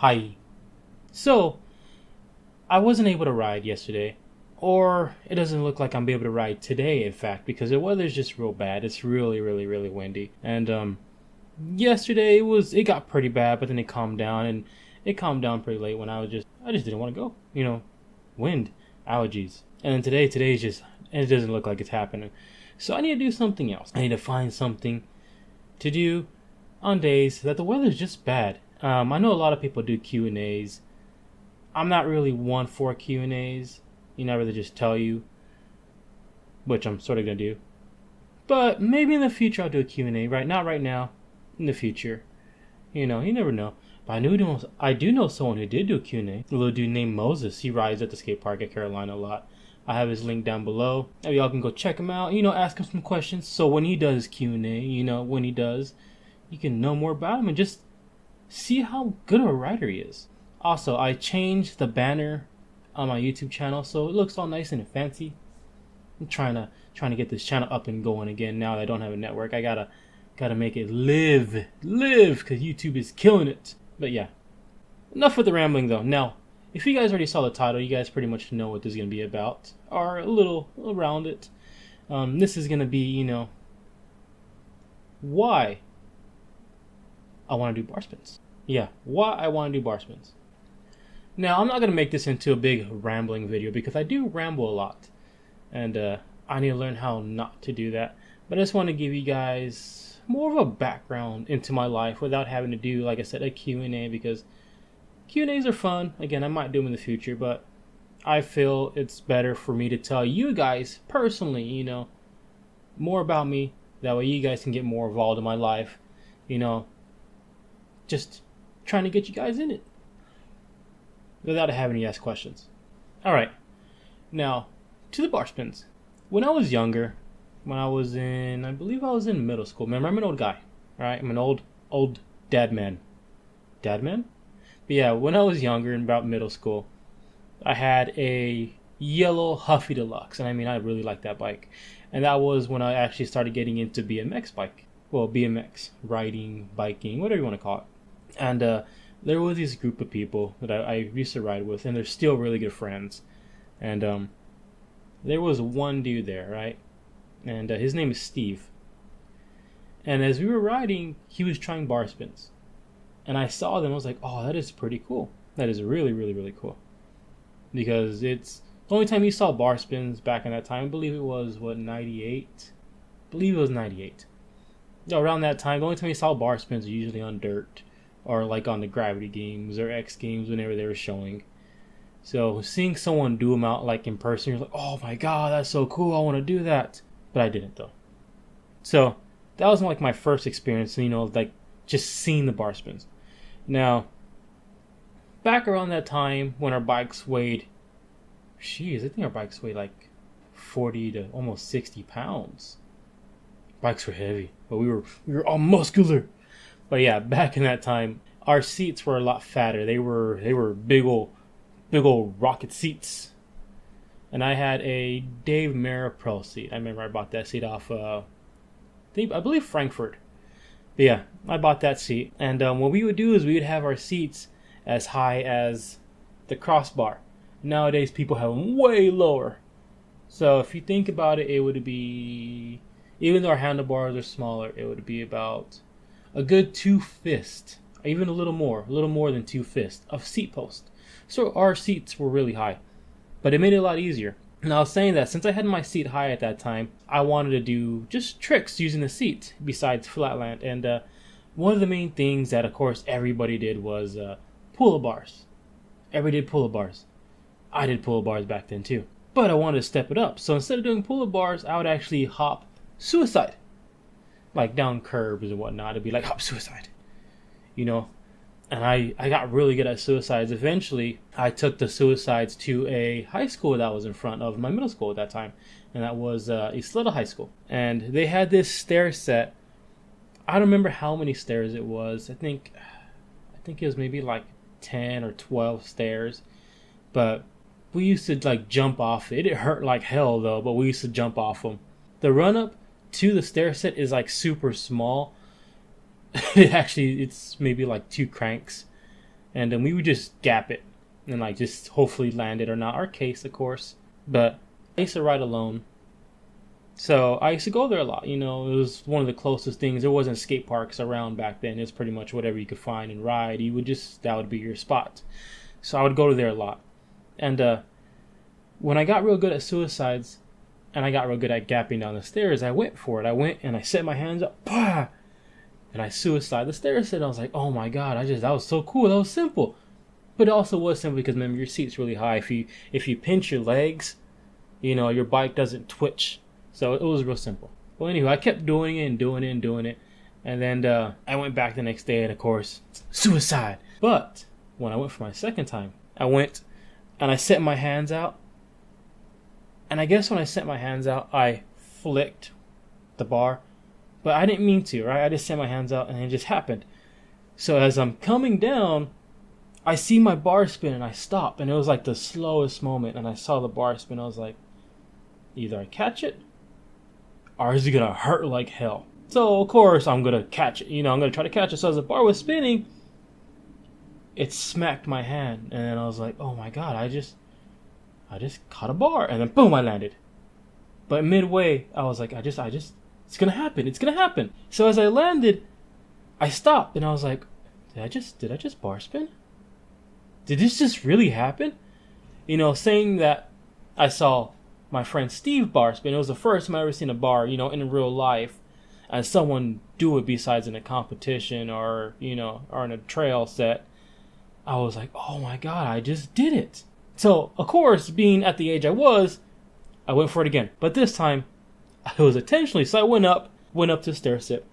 Hi. So, I wasn't able to ride yesterday. Or it doesn't look like I'm able to ride today, in fact, because the weather's just real bad. It's really, really, really windy. And yesterday it got pretty bad, but then it calmed down, and it calmed down pretty late when I just didn't want to go. Wind, allergies. And then today's just, it doesn't look like it's happening. So I need to do something else. I need to find something to do on days that the weather's just bad. I know a lot of people do Q&As. I'm not really one for Q&As. I'd rather just tell you, which I'm sort of going to do. But maybe in the future I'll do a Q&A. Not right now. In the future. You never know. But I do know someone who did do a Q&A. A little dude named Moses. He rides at the skate park at Carolina a lot. I have his link down below. Maybe y'all can go check him out. Ask him some questions. So when he does Q&A, when he does, you can know more about him and just see how good of a rider he is. Also, I changed the banner on my YouTube channel so it looks all nice and fancy. I'm trying to get this channel up and going again now that I don't have a network. I gotta make it live, because YouTube is killing it. But yeah, enough with the rambling though. Now, if you guys already saw the title, you guys pretty much know what this is gonna be about, or a little around it. This is gonna be, why I want to do Barspins. Yeah, why I want to do Barspins. Now, I'm not going to make this into a big rambling video because I do ramble a lot. And I need to learn how not to do that. But I just want to give you guys more of a background into my life without having to do, like I said, a Q&A, because Q&As are fun. Again, I might do them in the future, but I feel it's better for me to tell you guys personally, more about me. That way you guys can get more involved in my life. Just trying to get you guys in it without having to ask questions. Alright, now to the Barspins. When I was younger, I believe I was in middle school. Remember, I'm an old guy, right? I'm an old dad man. Dad man? But yeah, when I was younger, in about middle school, I had a yellow Huffy Deluxe, and I really liked that bike. And that was when I actually started getting into BMX bike. Well, BMX, riding, biking, whatever you want to call it. And there was this group of people that I used to ride with, and they're still really good friends. And there was one dude there, right? And his name is Steve. And as we were riding, he was trying Barspins. And I saw them, I was like, oh, that is pretty cool. That is really, really, really cool. Because it's the only time you saw Barspins back in that time. I believe it was, 98? I believe it was 98. Around that time, the only time you saw Barspins was usually on dirt, or like on the Gravity games or X games whenever they were showing. So seeing someone do them out like in person, you're like, oh my god, that's so cool, I want to do that. But I didn't though. So that was like my first experience, like just seeing the Barspins. Now, back around that time when our bikes weighed, I think our bikes weighed like 40 to almost 60 pounds. Bikes were heavy, but we were all muscular. But yeah, back in that time, our seats were a lot fatter. They were big old rocket seats. And I had a Dave Mara Pro seat. I remember I bought that seat off, I believe Frankfurt. But yeah, I bought that seat. And what we would do is we would have our seats as high as the crossbar. Nowadays, people have them way lower. So if you think about it, it would be, even though our handlebars are smaller, it would be about a good 2 fists, even a little more than 2 fists of seat post. So our seats were really high, but it made it a lot easier. And I was saying that since I had my seat high at that time, I wanted to do just tricks using the seat besides flatland. And one of the main things that, of course, everybody did was pull-up bars. Everybody did pull-up bars. I did pull-up bars back then too, but I wanted to step it up. So instead of doing pull-up bars, I would actually hop suicide. Like down curbs and whatnot. It'd be like hop suicide. And I got really good at suicides. Eventually, I took the suicides to a high school that was in front of my middle school at that time. And that was Isleta High School. And they had this stair set. I don't remember how many stairs it was. I think it was maybe like 10 or 12 stairs. But we used to like jump off it. It hurt like hell though, but we used to jump off them. The run up to the stair set is like super small. It's maybe like 2 cranks. and then we would just gap it and like just hopefully land it or not. Our case, of course. But I used to ride alone, so I used to go there a lot. You know, it was one of the closest things. There wasn't skate parks around back then. It was pretty much whatever you could find and ride. That would be your spot. So I would go to there a lot. And when I got real good at suicides, and I got real good at gapping down the stairs, I went for it. I went and I set my hands up, bah! And I suicide the stairs. And I was like, oh my god, that was so cool. That was simple. But it also was simple because, remember, your seat's really high. If you pinch your legs, you know, your bike doesn't twitch. So it was real simple. Well, anyway, I kept doing it and doing it and doing it. And then I went back the next day and, of course, suicide. But when I went for my second time, I went and I set my hands out. And I guess when I set my hands out, I flicked the bar. But I didn't mean to, right? I just set my hands out and it just happened. So as I'm coming down, I see my bar spin and I stop. And it was like the slowest moment. And I saw the bar spin. I was like, either I catch it or is it going to hurt like hell? So, of course, I'm going to catch it. You know, I'm going to try to catch it. So as the bar was spinning, it smacked my hand. And then I was like, oh my god, I just caught a bar. And then boom, I landed. But midway, I was like, it's going to happen. It's going to happen. So as I landed, I stopped. And I was like, did I just bar spin? Did this just really happen? You know, saying that I saw my friend Steve bar spin. It was the first time I ever seen a bar, you know, in real life. And someone do it besides in a competition or, you know, or in a trail set. I was like, oh my god, I just did it. So, of course, being at the age I went for it again. But this time, it was intentionally. So I went up to the stair step,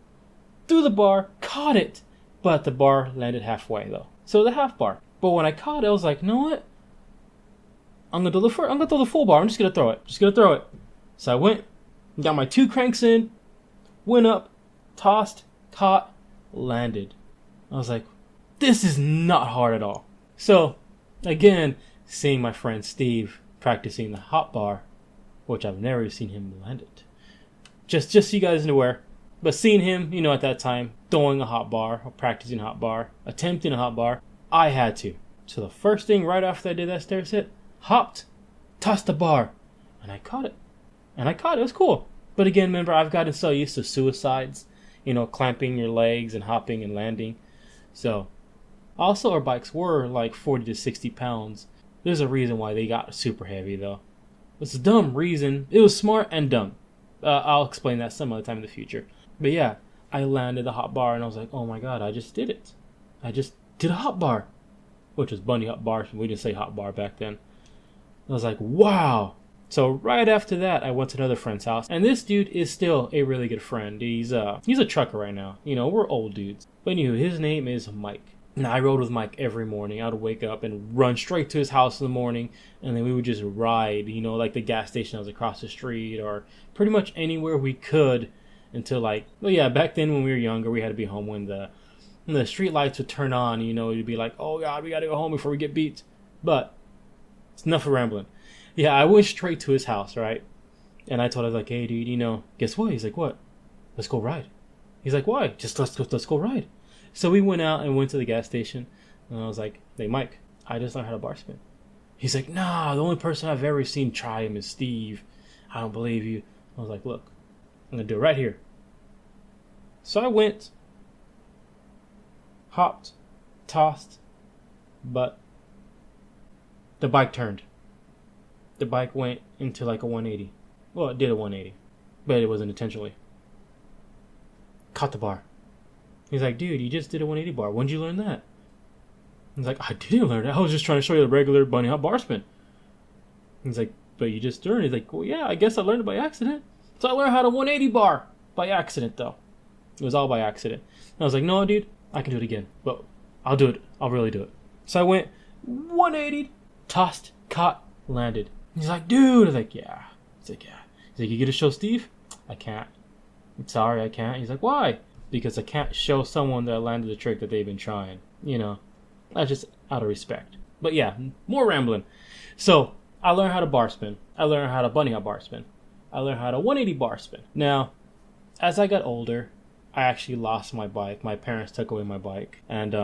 threw the bar, caught it. But the bar landed halfway, though. So the half bar. But when I caught it, I was like, you know what? I'm going to throw the full bar. I'm just going to throw it. So I went, got my 2 cranks in, went up, tossed, caught, landed. I was like, this is not hard at all. So, again, seeing my friend Steve practicing the hot bar, which I've never seen him land it. Just so you guys are aware. But seeing him, you know, at that time, throwing a hot bar, or practicing a hot bar, attempting a hot bar, I had to. So the first thing right after I did that stair set, hopped, tossed the bar, and I caught it. It was cool. But again, remember, I've gotten so used to suicides, you know, clamping your legs and hopping and landing. So, also our bikes were like 40 to 60 pounds. There's a reason why they got super heavy, though. It's a dumb reason. It was smart and dumb. I'll explain that some other time in the future. But yeah, I landed the hot bar and I was like, oh my god, I just did it. I just did a hot bar. Which was bunny hot bar. We didn't say hot bar back then. I was like, wow. So right after that, I went to another friend's house. And this dude is still a really good friend. He's a trucker right now. You know, we're old dudes. But anyway, his name is Mike. And I rode with Mike every morning. I would wake up and run straight to his house in the morning. And then we would just ride, you know, like the gas station that was across the street. Or pretty much anywhere we could until back then when we were younger, we had to be home when the street lights would turn on. You know, you'd be like, oh god, we got to go home before we get beat. But it's enough of rambling. Yeah, I went straight to his house, right? And I told him, like, hey, dude, you know, guess what? He's like, what? Let's go ride. He's like, why? Just let's go ride. So we went out and went to the gas station. And I was like, hey, Mike, I just learned how to bar spin. He's like, nah, the only person I've ever seen try him is Steve. I don't believe you. I was like, look, I'm going to do it right here. So I went, hopped, tossed, but the bike turned. The bike went into like a 180. Well, it did a 180, but it wasn't intentionally. Caught the bar. He's like, dude, you just did a 180 bar. When did you learn that? He's like, I didn't learn it. I was just trying to show you the regular bunny hop bar spin. He's like, but you just learned it. He's like, well, yeah, I guess I learned it by accident. So I learned how to 180 bar by accident, though. It was all by accident. And I was like, no, dude, I can do it again. But I'll do it. I'll really do it. So I went 180, tossed, caught, landed. He's like, dude. I was like, yeah. He's like, yeah. He's like, you gonna show Steve? I can't. I'm sorry, I can't. He's like, why? Because I can't show someone that landed the trick that they've been trying. You know, that's just out of respect. But yeah, more rambling. So I learned how to bar spin. I learned how to bunny hop bar spin. I learned how to 180 bar spin. Now, as I got older, I actually lost my bike. My parents took away my bike. And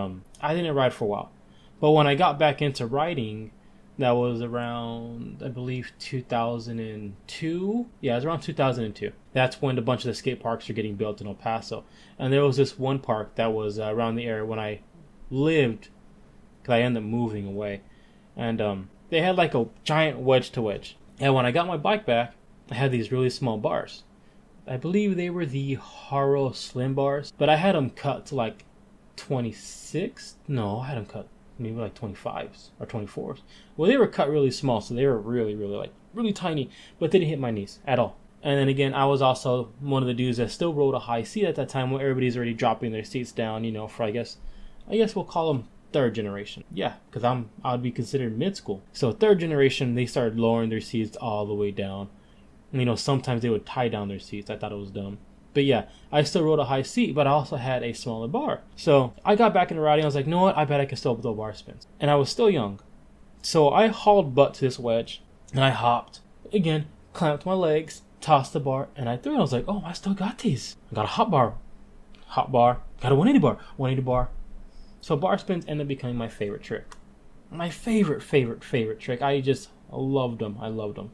I didn't ride for a while. But when I got back into riding, that was around, I believe, 2002. Yeah, it was around 2002. That's when a bunch of the skate parks are getting built in El Paso. And there was this one park that was around the area when I lived, because I ended up moving away. And they had like a giant wedge to wedge. And when I got my bike back, I had these really small bars. I believe they were the Haro Slim bars, but I had them cut to like 26. No, I had them cut maybe like 25s or 24s. Well, they were cut really small, so they were really, really like really tiny, but they didn't hit my knees at all. And then again, I was also one of the dudes that still rode a high seat at that time when everybody's already dropping their seats down, you know, for I guess we'll call them third generation. Yeah, because I'd be considered mid school. So third generation, they started lowering their seats all the way down. And, you know, sometimes they would tie down their seats. I thought it was dumb. But yeah, I still rode a high seat, but I also had a smaller bar. So I got back into riding. I was like, you know what? I bet I can still throw bar spins. And I was still young. So I hauled butt to this wedge, and I hopped. Again, clamped my legs, tossed the bar, and I threw it. I was like, oh, I still got these. I got a hot bar, got a 180 bar. So bar spins ended up becoming my favorite trick. My favorite trick. I loved them.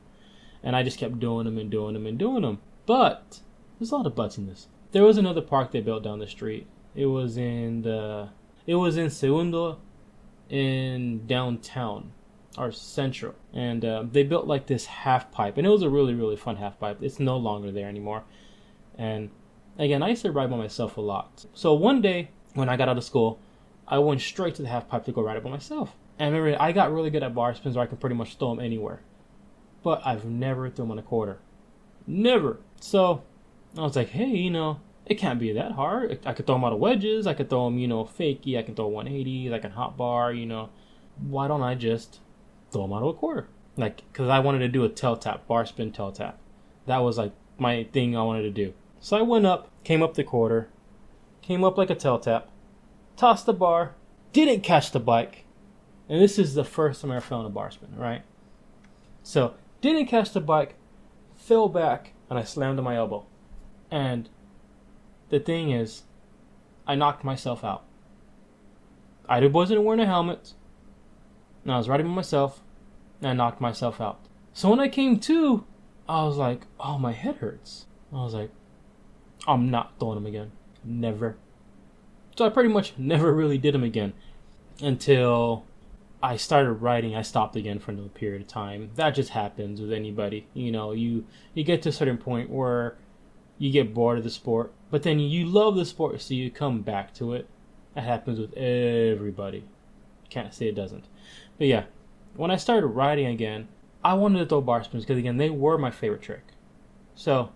And I just kept doing them. But there's a lot of butts in this. There was another park they built down the street. It was in Segundo in downtown or Central. And they built like this half pipe. And it was a really, really fun half pipe. It's no longer there anymore. And again, I used to ride by myself a lot. So one day when I got out of school, I went straight to the half pipe to go ride it by myself. And remember, I got really good at bar spins where I can pretty much throw them anywhere. But I've never thrown them on a quarter. Never. So I was like, hey, you know, it can't be that hard. I could throw them out of wedges. I could throw them, you know, fakie. I can throw 180s. I can hot bar, you know. Why don't I just throw them out of a quarter? Like, because I wanted to do a tail tap, bar spin tail tap. That was like my thing I wanted to do. So I went up, came up the quarter, came up like a tail tap, tossed the bar, didn't catch the bike. And this is the first time I ever fell on a bar spin, right? So, didn't catch the bike, fell back, and I slammed on my elbow. And the thing is, I knocked myself out. I wasn't wearing a helmet, and I was riding by myself, and I knocked myself out. So when I came to, I was like, oh, my head hurts. I was like, I'm not throwing them again. Never. So I pretty much never really did them again until I started riding. I stopped again for another period of time. That just happens with anybody. You know, you get to a certain point where you get bored of the sport, but then you love the sport, so you come back to it. That happens with everybody. Can't say it doesn't. But yeah, when I started riding again, I wanted to throw bar spins because, again, they were my favorite trick. So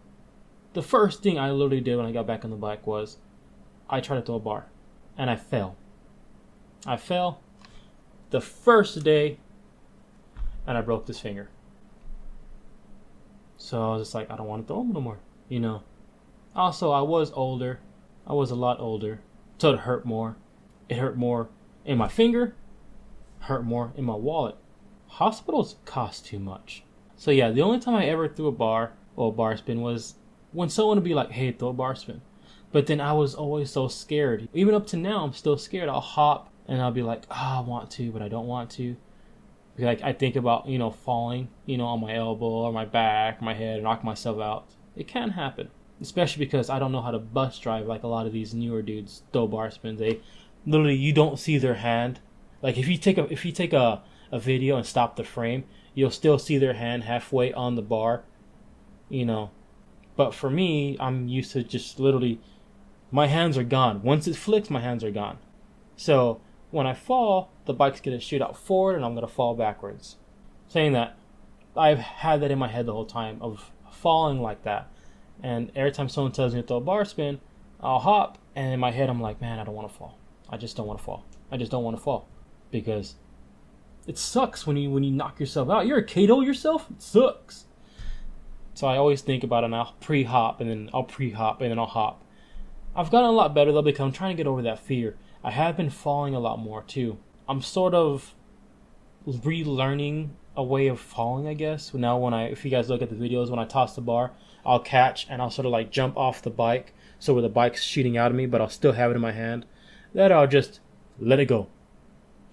the first thing I literally did when I got back on the bike was I tried to throw a bar, and I fell. I fell the first day, and I broke this finger. So I was just like, I don't want to throw them no more, you know. Also, I was older. I was a lot older, so it hurt more. It hurt more in my finger, hurt more in my wallet. Hospitals cost too much. So yeah, the only time I ever threw a bar or a bar spin was when someone would be like, hey, throw a bar spin. But then I was always so scared. Even up to now, I'm still scared. I'll hop and I'll be like, I want to, but I don't want to. Like, I think about, you know, falling, you know, on my elbow or my back, my head, and knock myself out. It can happen. Especially because I don't know how to bus drive like a lot of these newer dudes throw bar spins. They literally, you don't see their hand. Like, if you take a video and stop the frame, you'll still see their hand halfway on the bar, you know. But for me, I'm used to just literally, my hands are gone. Once it flicks, my hands are gone. So when I fall, the bike's going to shoot out forward and I'm going to fall backwards. Saying that, I've had that in my head the whole time of falling like that. And every time someone tells me to throw a bar spin, I'll hop, and in my head I'm like, man, I don't want to fall. I just don't want to fall. I just don't want to fall. Because it sucks when you knock yourself out. You're a Kato yourself. It sucks. So I always think about it, and I'll pre-hop, and then I'll pre-hop, and then I'll hop. I've gotten a lot better, though, because I'm trying to get over that fear. I have been falling a lot more, too. I'm sort of relearning a way of falling, I guess. Now, if you guys look at the videos, when I toss the bar, I'll catch, and I'll sort of like jump off the bike, so where the bike's shooting out of me, but I'll still have it in my hand. Then I'll just let it go.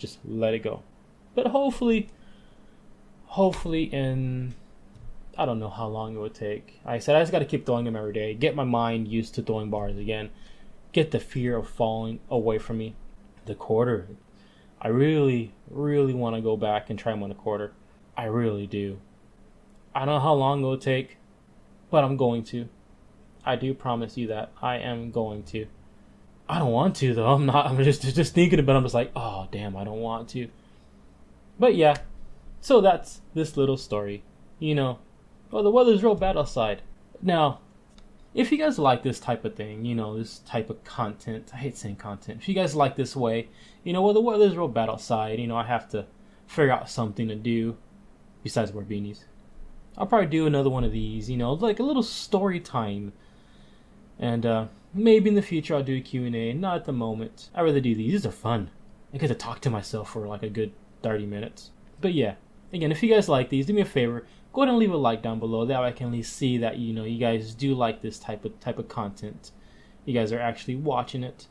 just let it go. But hopefully in, I don't know how long it would take. Like I said, I just got to keep throwing them every day. Get my mind used to throwing bars again. Get the fear of falling away from me. The quarter. I really, really want to go back and try them on a quarter. I really do. I don't know how long it will take, but I'm going to. I do promise you that. I am going to. I don't want to, though. I'm not. I'm just thinking about it. I'm just like, oh, damn, I don't want to. But yeah. So that's this little story. You know, well, the weather's real bad outside. Now, if you guys like this type of thing, you know, this type of content, I hate saying content. If you guys like this way, you know, well, the weather's real bad outside, you know, I have to figure out something to do besides wear beanies. I'll probably do another one of these, you know, like a little story time. And maybe in the future I'll do a Q&A. Not at the moment. I'd rather do these. These are fun. I get to talk to myself for like a good 30 minutes. But yeah, again, if you guys like these, do me a favor. Go ahead and leave a like down below. That way I can at least see that, you know, you guys do like this type of content. You guys are actually watching it.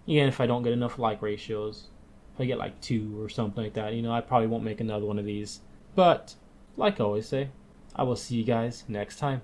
Again, if I don't get enough like ratios, if I get like 2 or something like that, you know, I probably won't make another one of these. But, like I always say, I will see you guys next time.